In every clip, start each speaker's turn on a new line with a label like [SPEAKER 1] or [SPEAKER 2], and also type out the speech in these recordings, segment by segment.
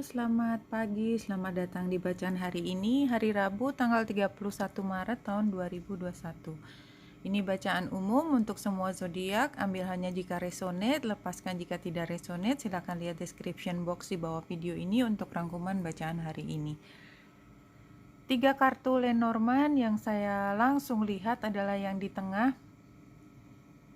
[SPEAKER 1] selamat pagi, selamat datang di bacaan hari ini, hari Rabu tanggal 31 Maret tahun 2021. Ini bacaan umum untuk semua zodiak, ambil hanya jika resonate, lepaskan jika tidak resonate. Silakan lihat description box di bawah video ini untuk rangkuman bacaan hari ini. 3 kartu Lenormand yang saya langsung lihat adalah yang di tengah,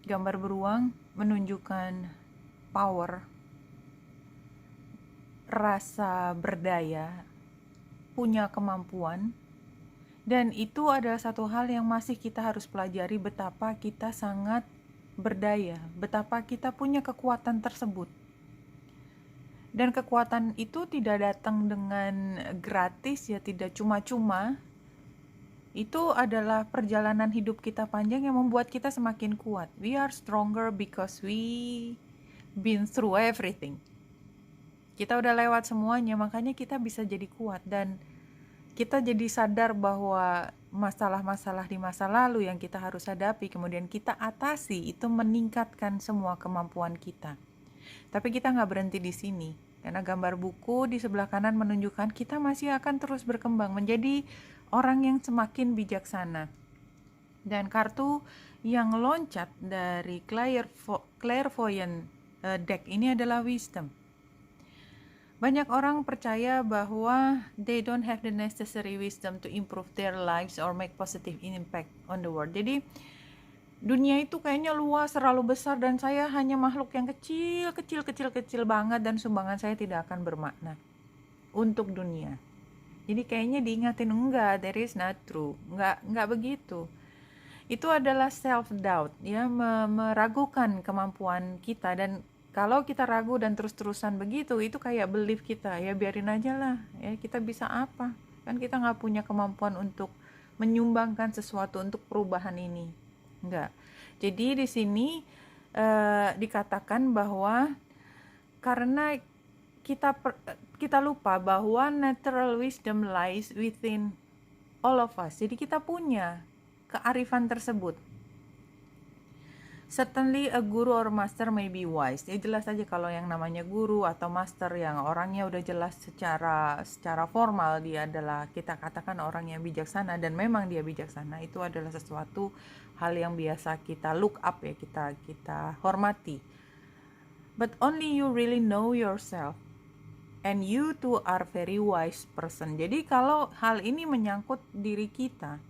[SPEAKER 1] gambar beruang menunjukkan power, rasa berdaya, punya kemampuan, dan itu adalah satu hal yang masih kita harus pelajari, betapa kita sangat berdaya, betapa kita punya kekuatan tersebut. Dan kekuatan itu tidak datang dengan gratis ya, tidak cuma-cuma. Itu adalah perjalanan hidup kita panjang yang membuat kita semakin kuat. We are stronger because we been through everything. Kita udah lewat semuanya, makanya kita bisa jadi kuat dan kita jadi sadar bahwa masalah-masalah di masa lalu yang kita harus hadapi, kemudian kita atasi, itu meningkatkan semua kemampuan kita. Tapi kita nggak berhenti di sini, karena gambar buku di sebelah kanan menunjukkan kita masih akan terus berkembang menjadi orang yang semakin bijaksana. Dan kartu yang loncat dari clairvoyant deck ini adalah wisdom. Banyak orang percaya bahwa they don't have the necessary wisdom to improve their lives or make positive impact on the world. Jadi dunia itu kayaknya luas, terlalu besar, dan saya hanya makhluk yang kecil banget, dan sumbangan saya tidak akan bermakna untuk dunia. Jadi kayaknya diingatin, enggak, that is not true. Enggak begitu. Itu adalah self doubt, ya, meragukan kemampuan kita. Dan kalau kita ragu dan terus-terusan begitu, itu kayak belief kita, ya biarin aja lah, ya kita bisa apa, kan kita nggak punya kemampuan untuk menyumbangkan sesuatu untuk perubahan ini, enggak. Jadi di sini dikatakan bahwa karena kita lupa bahwa natural wisdom lies within all of us, jadi kita punya kearifan tersebut. Certainly a guru or master may be wise. Ya jelas aja kalau yang namanya guru atau master yang orangnya udah jelas secara formal dia adalah, kita katakan, orang yang bijaksana, dan memang dia bijaksana, itu adalah sesuatu hal yang biasa kita look up, ya, kita hormati. But only you really know yourself, and you too are very wise person. Jadi kalau hal ini menyangkut diri kita,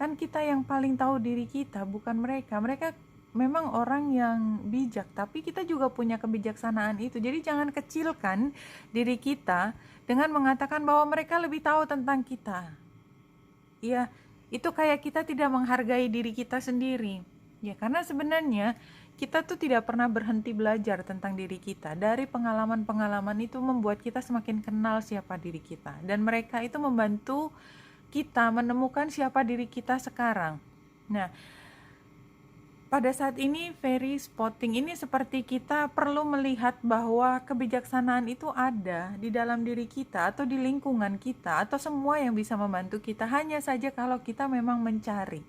[SPEAKER 1] kan kita yang paling tahu diri kita, bukan mereka. Mereka memang orang yang bijak, tapi kita juga punya kebijaksanaan itu. Jadi jangan kecilkan diri kita dengan mengatakan bahwa mereka lebih tahu tentang kita. Ya, itu kayak kita tidak menghargai diri kita sendiri. Ya, karena sebenarnya kita tuh tidak pernah berhenti belajar tentang diri kita. Dari pengalaman-pengalaman itu membuat kita semakin kenal siapa diri kita. Dan mereka itu membantu kita menemukan siapa diri kita sekarang. Nah, pada saat ini very spotting ini seperti kita perlu melihat bahwa kebijaksanaan itu ada di dalam diri kita atau di lingkungan kita atau semua yang bisa membantu kita, hanya saja kalau kita memang mencari.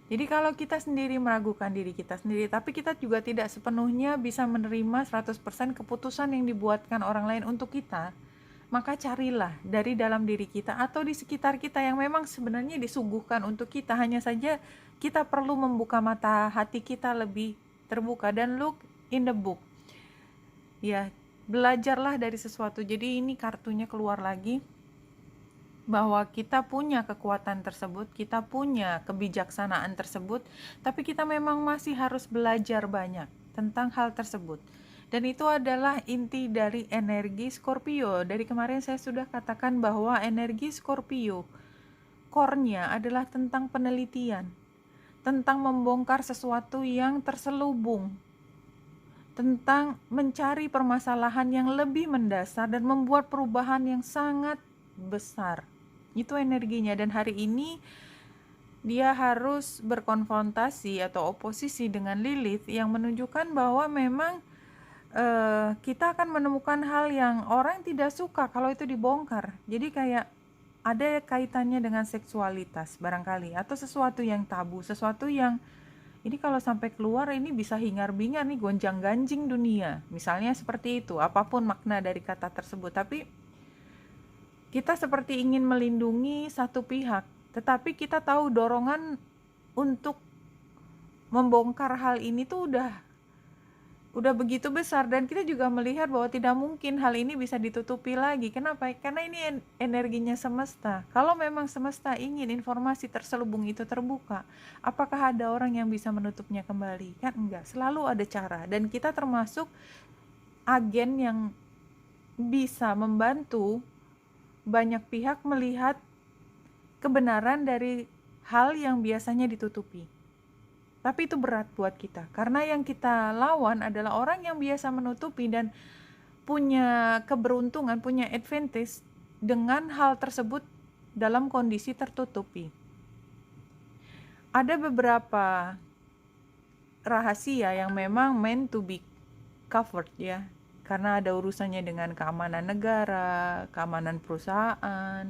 [SPEAKER 1] Jadi kalau kita sendiri meragukan diri kita sendiri, tapi kita juga tidak sepenuhnya bisa menerima 100% keputusan yang dibuatkan orang lain untuk kita, maka carilah dari dalam diri kita atau di sekitar kita yang memang sebenarnya disuguhkan untuk kita. Hanya saja kita perlu membuka mata hati kita lebih terbuka dan look in the book. Ya, belajarlah dari sesuatu. Jadi ini kartunya keluar lagi bahwa kita punya kekuatan tersebut, kita punya kebijaksanaan tersebut, tapi kita memang masih harus belajar banyak tentang hal tersebut. Dan itu adalah inti dari energi Scorpio. Dari kemarin saya sudah katakan bahwa energi Scorpio core-nya adalah tentang penelitian, tentang membongkar sesuatu yang terselubung, tentang mencari permasalahan yang lebih mendasar dan membuat perubahan yang sangat besar. Itu energinya. Dan hari ini dia harus berkonfrontasi atau oposisi dengan Lilith yang menunjukkan bahwa memang kita akan menemukan hal yang orang tidak suka kalau itu dibongkar. Jadi kayak ada kaitannya dengan seksualitas barangkali, atau sesuatu yang tabu, sesuatu yang Ini kalau sampai keluar ini bisa hingar-bingar nih, gonjang-ganjing dunia. Misalnya seperti itu, apapun makna dari kata tersebut. Tapi kita seperti ingin melindungi satu pihak, tetapi kita tahu dorongan untuk membongkar hal ini tuh udah begitu besar, dan kita juga melihat bahwa tidak mungkin hal ini bisa ditutupi lagi. Kenapa? Karena ini energinya semesta. Kalau memang semesta ingin informasi terselubung itu terbuka, apakah ada orang yang bisa menutupnya kembali? Kan enggak, selalu ada cara. Dan kita termasuk agen yang bisa membantu banyak pihak melihat kebenaran dari hal yang biasanya ditutupi. Tapi itu berat buat kita, karena yang kita lawan adalah orang yang biasa menutupi dan punya keberuntungan, punya advantage dengan hal tersebut dalam kondisi tertutupi. Ada beberapa rahasia yang memang meant to be covered ya, karena ada urusannya dengan keamanan negara, keamanan perusahaan,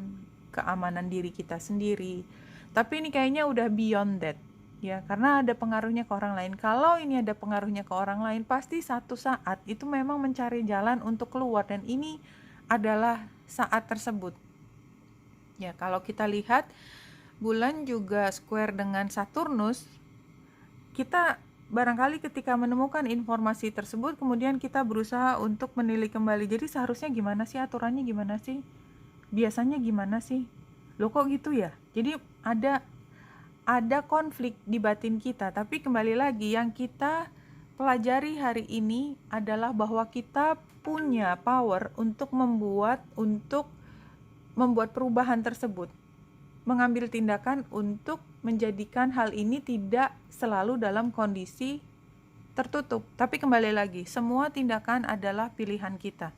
[SPEAKER 1] keamanan diri kita sendiri. Tapi ini kayaknya udah beyond that. Ya, karena ada pengaruhnya ke orang lain. Kalau ini ada pengaruhnya ke orang lain, pasti satu saat itu memang mencari jalan untuk keluar, dan ini adalah saat tersebut. Ya, kalau kita lihat bulan juga square dengan Saturnus, kita barangkali ketika menemukan informasi tersebut, kemudian kita berusaha untuk menilai kembali. Jadi seharusnya gimana sih, aturannya gimana sih? Biasanya gimana sih? Loh kok gitu ya? Jadi ada konflik di batin kita. Tapi kembali lagi, yang kita pelajari hari ini adalah bahwa kita punya power untuk membuat perubahan tersebut, mengambil tindakan untuk menjadikan hal ini tidak selalu dalam kondisi tertutup. Tapi kembali lagi, semua tindakan adalah pilihan kita.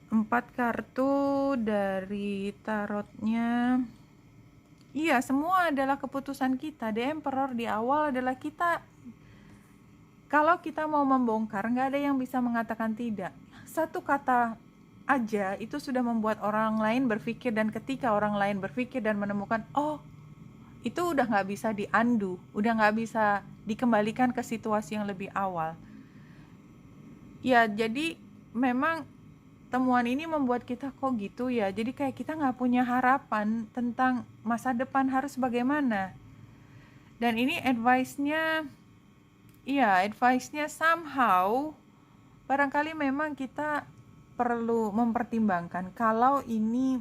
[SPEAKER 1] 4 kartu dari tarotnya. Iya, semua adalah keputusan kita. The Emperor di awal adalah kita. Kalau kita mau membongkar, nggak ada yang bisa mengatakan tidak. Satu kata aja itu sudah membuat orang lain berpikir, dan ketika orang lain berpikir dan menemukan, oh, itu udah nggak bisa di-undo, udah nggak bisa dikembalikan ke situasi yang lebih awal. Ya, jadi memang temuan ini membuat kita kok gitu ya, jadi kayak kita nggak punya harapan tentang masa depan harus bagaimana. Dan ini advice-nya somehow barangkali memang kita perlu mempertimbangkan kalau ini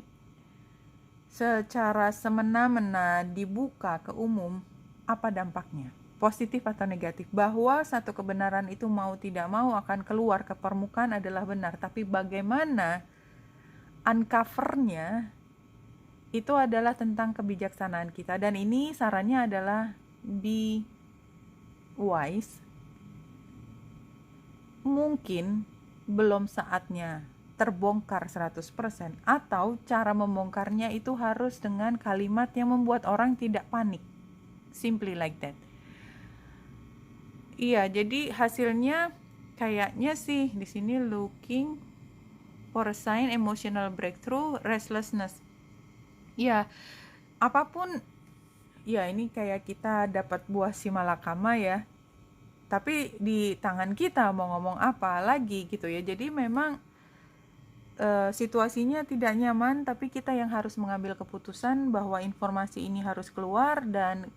[SPEAKER 1] secara semena-mena dibuka ke umum, apa dampaknya, positif atau negatif. Bahwa satu kebenaran itu mau tidak mau akan keluar ke permukaan adalah benar, tapi bagaimana uncover-nya itu adalah tentang kebijaksanaan kita. Dan ini sarannya adalah be wise. Mungkin belum saatnya terbongkar 100%, atau cara membongkarnya itu harus dengan kalimat yang membuat orang tidak panik. Simply like that. Iya, jadi hasilnya kayaknya sih di sini looking for a sign, emotional breakthrough, restlessness. Ya, apapun, ya ini kayak kita dapat buah si malakama ya. Tapi di tangan kita mau ngomong apa lagi gitu ya. Jadi memang situasinya tidak nyaman, tapi kita yang harus mengambil keputusan bahwa informasi ini harus keluar, dan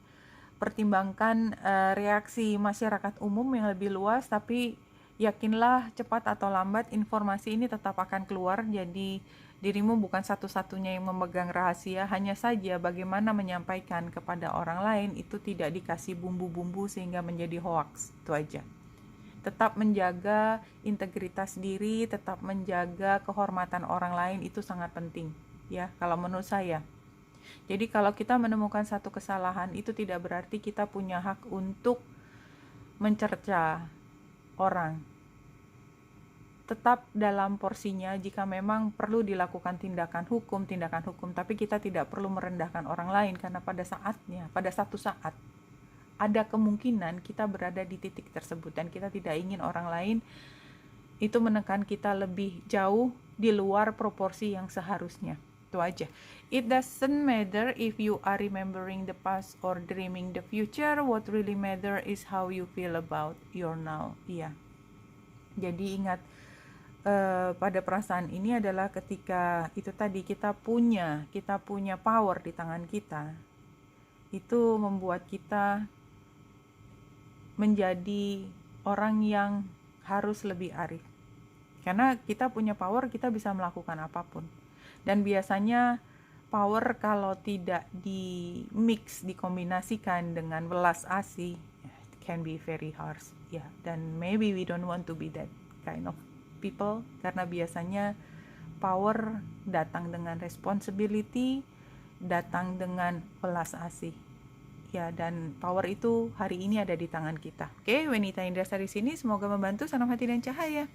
[SPEAKER 1] pertimbangkan reaksi masyarakat umum yang lebih luas. Tapi yakinlah cepat atau lambat informasi ini tetap akan keluar. Jadi dirimu bukan satu-satunya yang memegang rahasia, hanya saja bagaimana menyampaikan kepada orang lain itu tidak dikasih bumbu-bumbu sehingga menjadi hoax. Itu aja. Tetap menjaga integritas diri, tetap menjaga kehormatan orang lain, itu sangat penting ya kalau menurut saya. Jadi kalau kita menemukan satu kesalahan, itu tidak berarti kita punya hak untuk mencerca orang. Tetap dalam porsinya, jika memang perlu dilakukan tindakan hukum, tapi kita tidak perlu merendahkan orang lain, karena pada satu saat ada kemungkinan kita berada di titik tersebut, dan kita tidak ingin orang lain itu menekan kita lebih jauh di luar proporsi yang seharusnya. Itu aja. It doesn't matter if you are remembering the past or dreaming the future. What really matter is how you feel about your now. Iya. Jadi ingat, pada perasaan ini adalah ketika itu tadi kita punya power di tangan kita. Itu membuat kita menjadi orang yang harus lebih arif. Karena kita punya power, kita bisa melakukan apapun. Dan biasanya power kalau tidak di mix, dikombinasikan dengan welas asih, it can be very harsh. Ya, dan maybe we don't want to be that kind of people, karena biasanya power datang dengan responsibility, datang dengan welas asih. Ya, dan power itu hari ini ada di tangan kita. Oke, Wenita Indrasari sini, semoga membantu. Salam hati dan cahaya.